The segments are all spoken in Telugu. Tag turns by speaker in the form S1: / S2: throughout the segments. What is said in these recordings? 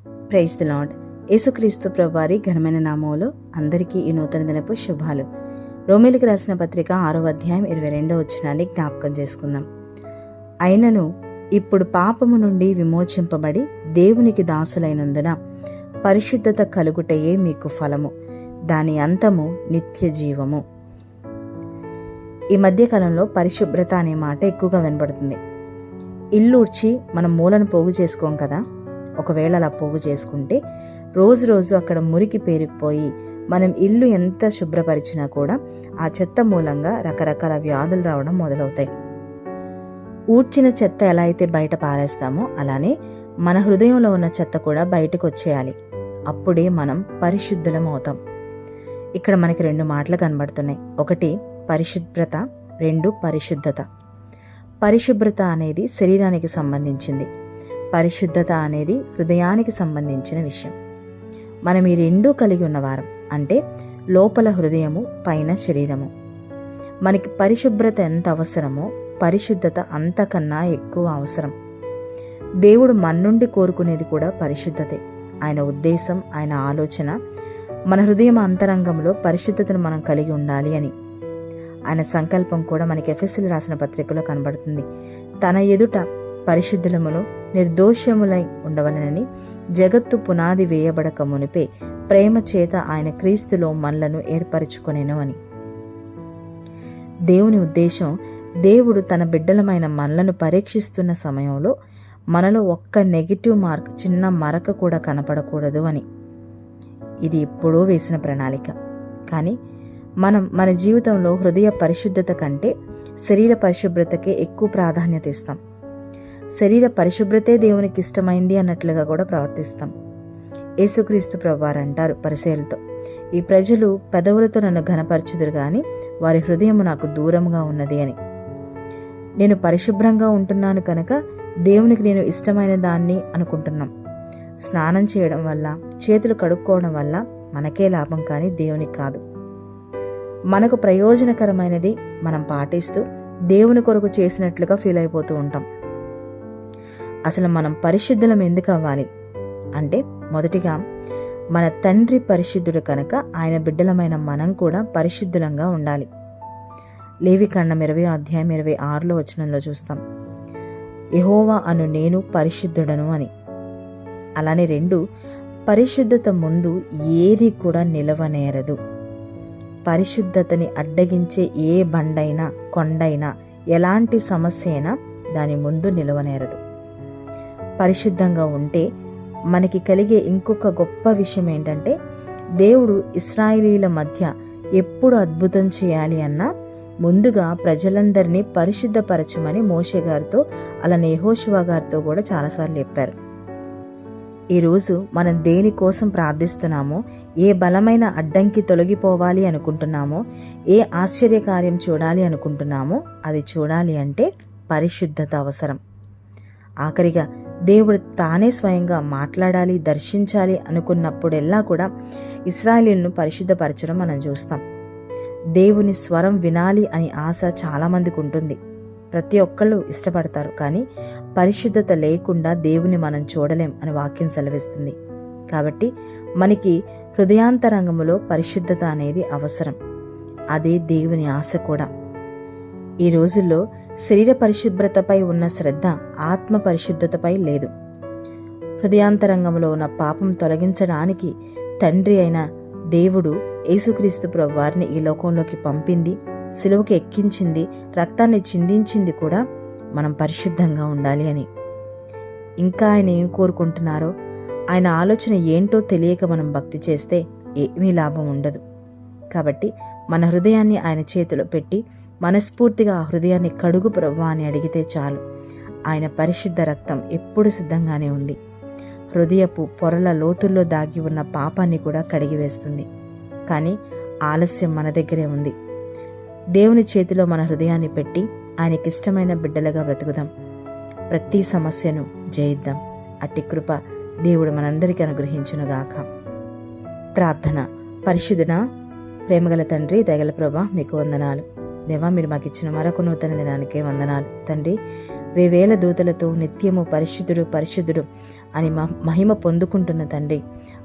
S1: Praise the lord. యేసుక్రీస్తు ప్రభువారి ఘనమైన నామములో అందరికీ ఈ నూతన దినపు శుభాలు. రోమీయులకు రాసిన పత్రిక 6వ అధ్యాయం 22వ వచనాన్ని జ్ఞాపకం చేసుకుందాం. అయినను ఇప్పుడు పాపము నుండి విమోచింపబడి దేవునికి దాసులైనందున పరిశుద్ధత కలుగుటయే మీకు ఫలము, దాని అంతము నిత్య జీవము. ఈ మధ్యకాలంలో పరిశుభ్రత అనే మాట ఎక్కువగా వినబడుతుంది. ఇల్లూడ్చి మనం మూలను పోగు చేసుకోం కదా. ఒకవేళ అలా పోగు చేసుకుంటే రోజు రోజు అక్కడ మురికి పేరుకుపోయి మనం ఇల్లు ఎంత శుభ్రపరిచినా కూడా ఆ చెత్త మూలంగా రకరకాల వ్యాధులు రావడం మొదలవుతాయి. ఊడ్చిన చెత్త ఎలా అయితే బయట పారేస్తామో అలానే మన హృదయంలో ఉన్న చెత్త కూడా బయటకు వచ్చేయాలి. అప్పుడే మనం పరిశుద్ధులం అవుతాం. ఇక్కడ మనకి 2 మాటలు కనబడుతున్నాయి. ఒకటి పరిశుభ్రత, 2 పరిశుద్ధత. పరిశుభ్రత అనేది శరీరానికి సంబంధించింది, పరిశుద్ధత అనేది హృదయానికి సంబంధించిన విషయం. మనం ఈ 2 కలిగి ఉన్నవారం. అంటే లోపల హృదయము, పైన శరీరము. మనకి పరిశుభ్రత ఎంత అవసరమో పరిశుద్ధత అంతకన్నా ఎక్కువ అవసరం. దేవుడు మన నుండి కోరుకునేది కూడా పరిశుద్ధతే. ఆయన ఉద్దేశం, ఆయన ఆలోచన మన హృదయం అంతరంగంలో పరిశుద్ధతను మనం కలిగి ఉండాలి అని. ఆయన సంకల్పం కూడా మనకి ఎఫెసీయులకు రాసిన పత్రికలో కనబడుతుంది. తన ఎదుట పరిశుద్ధులమును నిర్దోషములై ఉండవలెనని జగత్తు పునాది వేయబడక మునిపే ప్రేమ చేత ఆయన క్రీస్తులో మనలను ఏర్పరచుకొనెను అని. దేవుని ఉద్దేశం, దేవుడు తన బిడ్డలమైన మనలను పరీక్షిస్తున్న సమయంలో మనలో ఒక్క నెగిటివ్ మార్క్, చిన్న మరక కూడా కనపడకూడదు అని. ఇది ఎప్పుడో వేసిన ప్రణాళిక. కానీ మనం మన జీవితంలో హృదయ పరిశుద్ధత కంటే శరీర పరిశుభ్రతకే ఎక్కువ ప్రాధాన్యత ఇస్తాం. శరీర పరిశుభ్రతే దేవునికి ఇష్టమైంది అన్నట్లుగా కూడా ప్రవర్తిస్తాం. యేసుక్రీస్తు ప్రభువారు అంటారు పరిసయ్యులతో, ఈ ప్రజలు పెదవులతో నన్ను ఘనపరచుదురు గాని వారి హృదయము నాకు దూరంగా ఉన్నది అని. నేను పరిశుభ్రంగా ఉంటున్నాను కనుక దేవునికి నేను ఇష్టమైన దాన్ని అనుకుంటున్నాం. స్నానం చేయడం వల్ల, చేతులు కడుక్కోవడం వల్ల మనకే లాభం, కానీ దేవునికి కాదు. మనకు ప్రయోజనకరమైనది మనం పాటిస్తూ దేవుని కొరకు చేసినట్లుగా ఫీల్ అయిపోతూ ఉంటాం. అసలు మనం పరిశుద్ధులం ఎందుకు అవ్వాలి అంటే, మొదటిగా మన తండ్రి పరిశుద్ధుడు కనుక ఆయన బిడ్డలమైన మనం కూడా పరిశుద్ధులంగా ఉండాలి. లేవికాండం 20వ అధ్యాయం 26వ వచనంలో చూస్తాం, యెహోవా అను నేను పరిశుద్ధుడను అని. అలానే 2 పరిశుద్ధత ముందు ఏది కూడా నిలవనేరదు. పరిశుద్ధతని అడ్డగించే ఏ బండైనా, కొండైనా, ఎలాంటి సమస్య అయినా దాని ముందు నిలవనేరదు. పరిశుద్ధంగా ఉంటే మనకి కలిగే ఇంకొక గొప్ప విషయం ఏంటంటే, దేవుడు ఇశ్రాయేలీల మధ్య ఎప్పుడు అద్భుతం చేయాలి అన్నా ముందుగా ప్రజలందరినీ పరిశుద్ధపరచమని మోషే గారితో, అలానే యెహోషువ గారితో కూడా చాలాసార్లు చెప్పారు. ఈరోజు మనం దేనికోసం ప్రార్థిస్తున్నామో, ఏ బలమైన అడ్డంకి తొలగిపోవాలి అనుకుంటున్నామో, ఏ ఆశ్చర్యకార్యం చూడాలి అనుకుంటున్నామో అది చూడాలి అంటే పరిశుద్ధత అవసరం. ఆఖరిగా దేవుడు తానే స్వయంగా మాట్లాడాలి, దర్శించాలి అనుకున్నప్పుడెల్లా కూడా ఇశ్రాయేలీయులను పరిశుద్ధపరచడం మనం చూస్తాం. దేవుని స్వరం వినాలి అని ఆశ చాలామందికి ఉంటుంది. ప్రతి ఒక్కళ్ళు ఇష్టపడతారు. కానీ పరిశుద్ధత లేకుండా దేవుని మనం చూడలేం అని వాక్యం సెలవిస్తుంది. కాబట్టి మనకి హృదయాంతరంగములో పరిశుద్ధత అనేది అవసరం. అదే దేవుని ఆశ కూడా. ఈ రోజుల్లో శరీర పరిశుభ్రతపై ఉన్న శ్రద్ధ ఆత్మ పరిశుద్ధతపై లేదు. హృదయాంతరంగంలో ఉన్న పాపం తొలగించడానికి తండ్రి అయిన దేవుడు యేసుక్రీస్తు ప్రభువారిని ఈ లోకంలోకి పంపింది, సిలువకి ఎక్కించింది, రక్తాన్ని చిందించింది కూడా మనం పరిశుద్ధంగా ఉండాలి అని. ఇంకా ఆయన ఏం కోరుకుంటున్నారో, ఆయన ఆలోచన ఏంటో తెలియక మనం భక్తి చేస్తే ఏమీ లాభం ఉండదు. కాబట్టి మన హృదయాన్ని ఆయన చేతిలో పెట్టి మనస్ఫూర్తిగా ఆ హృదయాన్ని కడుగు ప్రభువా అని అడిగితే చాలు. ఆయన పరిశుద్ధ రక్తం ఎప్పుడు సిద్ధంగానే ఉంది. హృదయపు పొరల లోతుల్లో దాగి ఉన్న పాపాన్ని కూడా కడిగివేస్తుంది. కానీ ఆలస్యం మన దగ్గరే ఉంది. దేవుని చేతిలో మన హృదయాన్ని పెట్టి ఆయనకిష్టమైన బిడ్డలుగా బ్రతుకుదాం. ప్రతి సమస్యను జయిద్దాం. అట్టి కృప దేవుడు మనందరికీ అనుగ్రహించునుగాక. ప్రార్థన. పరిశుద్ధుడా, ప్రేమగల తండ్రి, దయగల ప్రభువా, మీకు వందనాలు. దేవా, మీరు మాకు ఇచ్చిన మరొక నూతన దినానికే వందనాలు. తండ్రి, వేవేల దూతలతో నిత్యము పరిశుద్ధుడు పరిశుద్ధుడు అని మహిమ పొందుకుంటున్న తండ్రి,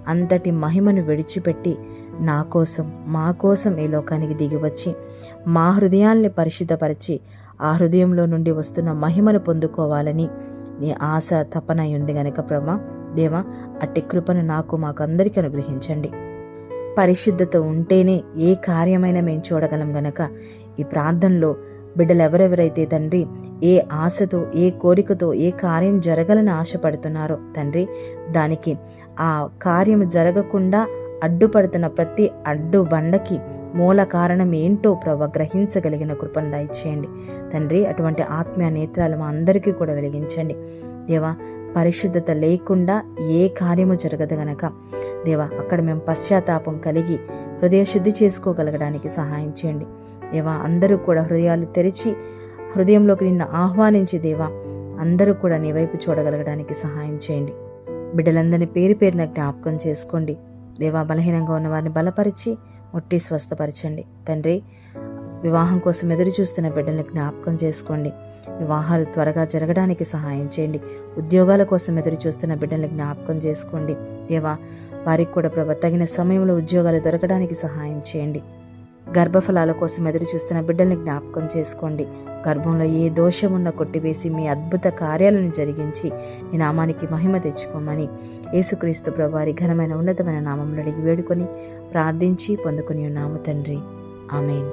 S1: అంతటి మహిమను విడిచిపెట్టి నా కోసం మా కోసం ఈ లోకానికి దిగివచ్చి మా హృదయాల్ని పరిశుద్ధపరిచి ఆ హృదయంలో నుండి వస్తున్న మహిమను పొందుకోవాలని నీ ఆశ తపన ఉంది గనక ప్రభా దేవా, అట్టి కృపను నాకు మాకందరికీ అనుగ్రహించండి. పరిశుద్ధత ఉంటేనే ఏ కార్యమైనా మేము చూడగలం గనక ఈ ప్రార్థనలో బిడ్డలు ఎవరెవరైతే తండ్రి ఏ ఆశతో, ఏ కోరికతో, ఏ కార్యం జరగాలని ఆశపడుతున్నారో తండ్రి, దానికి ఆ కార్యం జరగకుండా అడ్డుపడుతున్న ప్రతి అడ్డు బండకి మూల కారణం ఏంటో ప్రభా గ్రహించగలిగిన కృపను దయచేయండి తండ్రి. అటువంటి ఆత్మీయ నేత్రాలు మా అందరికీ కూడా వెలిగించండి దేవా. పరిశుద్ధత లేకుండా ఏ కార్యము జరగదు గనక దేవా, అక్కడ మేము పశ్చాత్తాపం కలిగి హృదయ శుద్ధి చేసుకోగలగడానికి సహాయం చేయండి దేవా. అందరూ కూడా హృదయాలు తెరిచి హృదయంలోకి నిన్ను ఆహ్వానించి దేవా, అందరూ కూడా నీ వైపు చూడగలగడానికి సహాయం చేయండి. బిడ్డలందరినీ పేరు పేరున జ్ఞాపకం చేసుకోండి దేవా. బలహీనంగా ఉన్న వారిని బలపరిచి ముట్టి స్వస్థపరచండి తండ్రి. వివాహం కోసం ఎదురు చూస్తున్న బిడ్డల్ని జ్ఞాపకం చేసుకోండి. వివాహాలు త్వరగా జరగడానికి సహాయం చేయండి. ఉద్యోగాల కోసం ఎదురు చూస్తున్న బిడ్డల్ని జ్ఞాపకం చేసుకోండి దేవా. వారికి కూడా ప్రభు తగిన సమయంలో ఉద్యోగాలు దొరకడానికి సహాయం చేయండి. గర్భఫలాల కోసం ఎదురు చూస్తున్న బిడ్డల్ని జ్ఞాపకం చేసుకోండి. గర్భంలో ఏ దోషమున్నా కొట్టివేసి మీ అద్భుత కార్యాలను జరిగించి నీ నామానికి మహిమ తెచ్చుకోమని యేసుక్రీస్తు ప్రభు వారి ఘనమైన ఉన్నతమైన నామంలో అడిగి వేడుకొని ప్రార్థించి పొందుకుని ఉన్నాము తండ్రి. ఆమేన్.